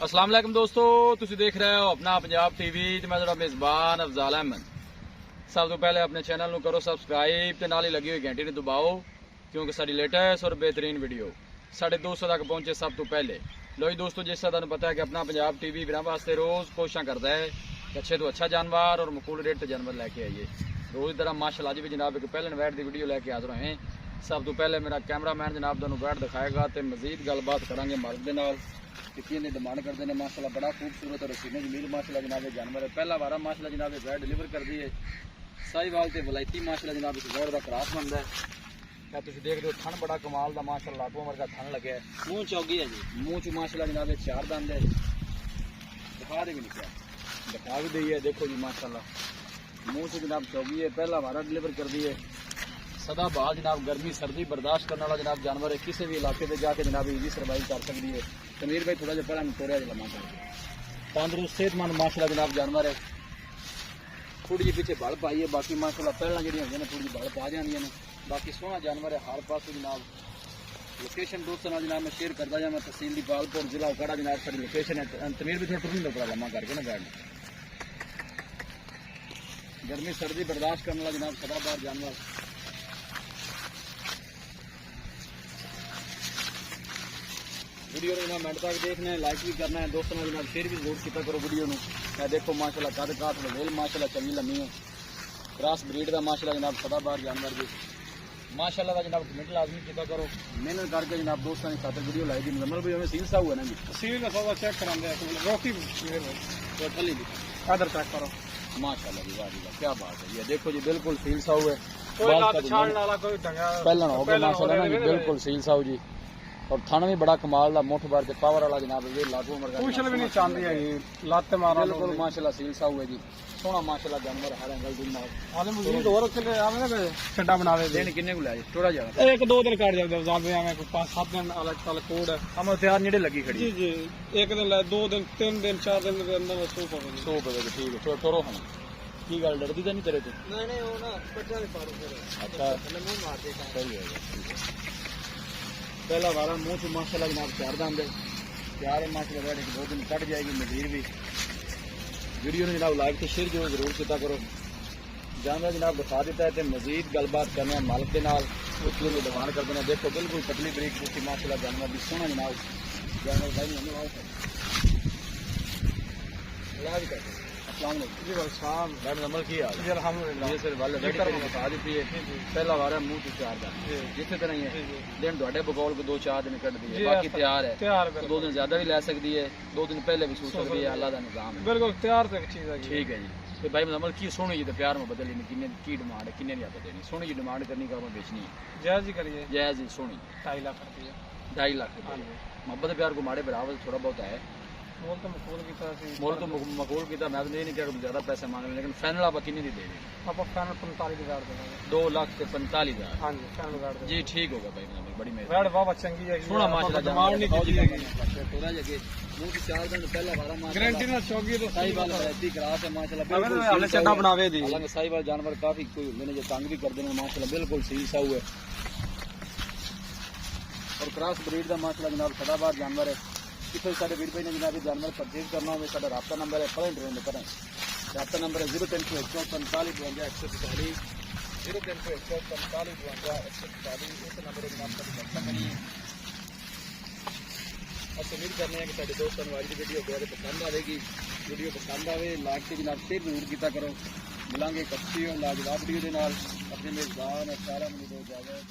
अस्सलाम वालेकुम दोस्तों, तुसी देख रहे हो अपना पंजाब टीवी ते मैं तुहाडा मेज़बान अफजाल अहमद। सब तो पहले अपने चैनल नूं करो सबसक्राइब ते नाल ही लगी हुई घंटी नूं दबाओ क्योंकि साडी लेटेस्ट और बेहतरीन वीडियो साढ़े दोस्तों तक पहुंचे सब तो पहले। लो जी दोस्तों, जिस तरह तुहानूं पता है कि अपना पंजाब टीवी वीरां वास्ते रोज़ कोशिशां करदा है कि अच्छे तो अच्छा जानवर और मकूल रेट ते जानवर लैके आइए। रोज़ तरह माशाअल्लाह अज भी जनाब एक पहले वैट की वीडियो लैके हाज़र होए। सब तो पहले मेरा कैमरामैन जनाब तुहानूं वैट दिखाएगा तो मजीद गलबात करांगे मालिक दे नाल कि डिमांड करते हैं। माशाल्लाह बड़ा खूबसूरत और रसीने जमील माशाल्लाह जनाब जानवर है। पहला वारा माशाल्लाह जनाब वैट डिलीवर कर दी है। साहिवाल ते वलायती माशाल्लाह जनाब इस वैट का क्रॉस बनता है। क्या तुम देख रहे हो थन बड़ा कमाल का माशाल्लाह लाटू वर्गा थन लगे। मूँह चौगी है जी, मूँह च माशाल्लाह जनाब चार दंद है। दिखा दे भी नहीं क्या दिखा भी दी है। देखो जी माशाल्लाह मूँह से जनाब चौगी है। पहला वारा डिलीवर कर दी है। सदा बहार जनाब गर्मी सर्दी बर्दाश्त करने वाला जनाब जानवर है। किसी भी इलाके में जाके जनाब इजी सर्वाइव कर सकती है। तमीर भाई थोड़ा जिहा पहला तोड़िया जी लम्मा करके तंदुरुस्त सेहतमंद माशाल्लाह जनाब जानवर है। थोड़ी जी पीछे बल पाई है, बाकी माशाल्लाह पहला जी होंगे ने थोड़ी बल पा जाए ने। बाकी सोहना जानवर है हर पास जनाब। लोकेशन दोस्तों जनाब मैं शेयर करता जाए। मैं तहसील दीपालपुर जिला उकाड़ा जनाब सारी लोकेशन है। तमीर भी थोड़ा टुरन दो लम्मा करके ना बैठ गर्मी सर्दी बर्दाश्त करने वाला जनाब सदाबहार जानवर। वीडियो ने मिनट तक देखना है, लाइक भी करना है, दोस्तों ने जनाब शेयर भी जरूर किया करो वीडियो में। देखो माशाल्लाह कद काठ वेल माशाल्लाह चंगी लम्मी है। क्रॉस ब्रीड का माशाल्लाह जनाब सदाबहार जानवर जी माशाल्लाह का जनाब कमेंट लाजमी किया करो। मेहनत करके जनाब दोस्तों ने खातर वीडियो लाई दी। मुजम्मल भाई हमें सील सा हुआ ना जी, सील का सौदा चेक करांदे रोकी थली दी कदर चेक करो माशाल्लाह जी। वाह जी वाह क्या बात है। ये देखो जी बिल्कुल सील सा हुआ है। पहलन हो गया माशाल्लाह ना जी, बिल्कुल सील सा हो जी। और थाना भी बड़ा कमाल का मुठ भर के पावर वाला जनाब ये लागू उमर भी नहीं चाहती है लत मारा बिल्कुल माशाल्लाह सील सा हुआ जी। सोना माशाल्लाह जानवर हर एंगल दिन हाले मजीद और चले आवे ना छड्डा बनावे देन किन्ने को ले जाए थोड़ा ज्यादा एक दो दिन काट जावे जावे आवे को 5-7 दिन अलग अलग कोड है। हम तैयार नेड़े लगी खड़ी जी जी एक दिन ले 2 दिन 3 दिन 4 दिन के अंदर सो पवेगी ठीक है। टोरो हम की गल डरदी तो नहीं तेरे तो नहीं नहीं वो ना बच्चा नहीं पारो फिर अच्छा मुंह मार दे सही है। पहला वारा मुँह से माशाल्लाह जनाब चार दंद है तैयार है माशाल्लाह। बैठ 2 दिन कट जाएगी मजीर भी। वीडियो ने जनाब लाइक तो शेयर जरूर किया करो। जानवर जनाब दिखा देता है तो मजीद गलबात करने मालिक के नाल उसके लिए डिमांड करते हैं। देखो बिल्कुल पतली बरीक कुर्सी माशाल्लाह जानवर भी सोहना जनाब जानवर भाई नहीं पहला वारा मुँह से चार दिन जिसे तरह ही है दिन थोड़े बकौल को 2-4 दिन कट दी है। बाकी तैयार है 2 दिन ज्यादा भी लै सकती है 2 दिन पहले भी सूट सकती है। अल्लाह का निजाम है बिल्कुल तैयार चीज है ठीक है जी। तो भाई मतलब की सोनी जी तो प्यार में बदली नहीं किन्ने की डिमांड है किन्ने नहीं आप देनी सोनी जी डिमांड करनी का बेचनी है जायज ही करिए जायज ही सोनी 2.5 लाख रुपये 2.5 लाख मोहब्बत प्यार को माड़े बराबर थोड़ा बहुत है। मोल तो मकबूल किया मैं नहीं क्या ज्यादा पैसे मांग रहे लेकिन फाइनल आप कितनी दे देंगे आप फाइनल 45,000 देंगे 2,45,000 हाँ जी फाइनल जी ठीक होगा भाई बड़ी मेहरबानी बाबा चंगी है सोना माशाल्लाह डिमांड नहीं की जाएगी थोड़ा जगह मुंह से 4 दिन पहला वाला गारंटी ना चौकी तो सही बात है ऐसी क्लास है माशाल्लाह बिल्कुल हमने चड्डा बनावे दी। हालांकि सही बात जानवर काफी कोई मैंने जो तंग भी कर देने माशाल्लाह बिल्कुल सील सा हुआ है। और क्रॉस ब्रीड का माशाल्लाह जनाब सदाबहार जानवर है। किसी साढ़े वीर भाई ने जनाब जानवर परचेज करना हो सा रबता नंबर है पढ़ ट्रेन पर रबता नंबर है 0345454140 0345454140 इस नंबर जनाब उम्मीद करने हैं कि साढ़े दोस्तों को आज की वीडियो बहुत पसंद आएगी। वीडियो पसंद आए लाइक से जनाब शेयर जरूर किया करो। मिलेंगे एक अच्छी और लाजवाब वीडियो के नाल अपने मेजबान सारा मुझे दो इजाजत।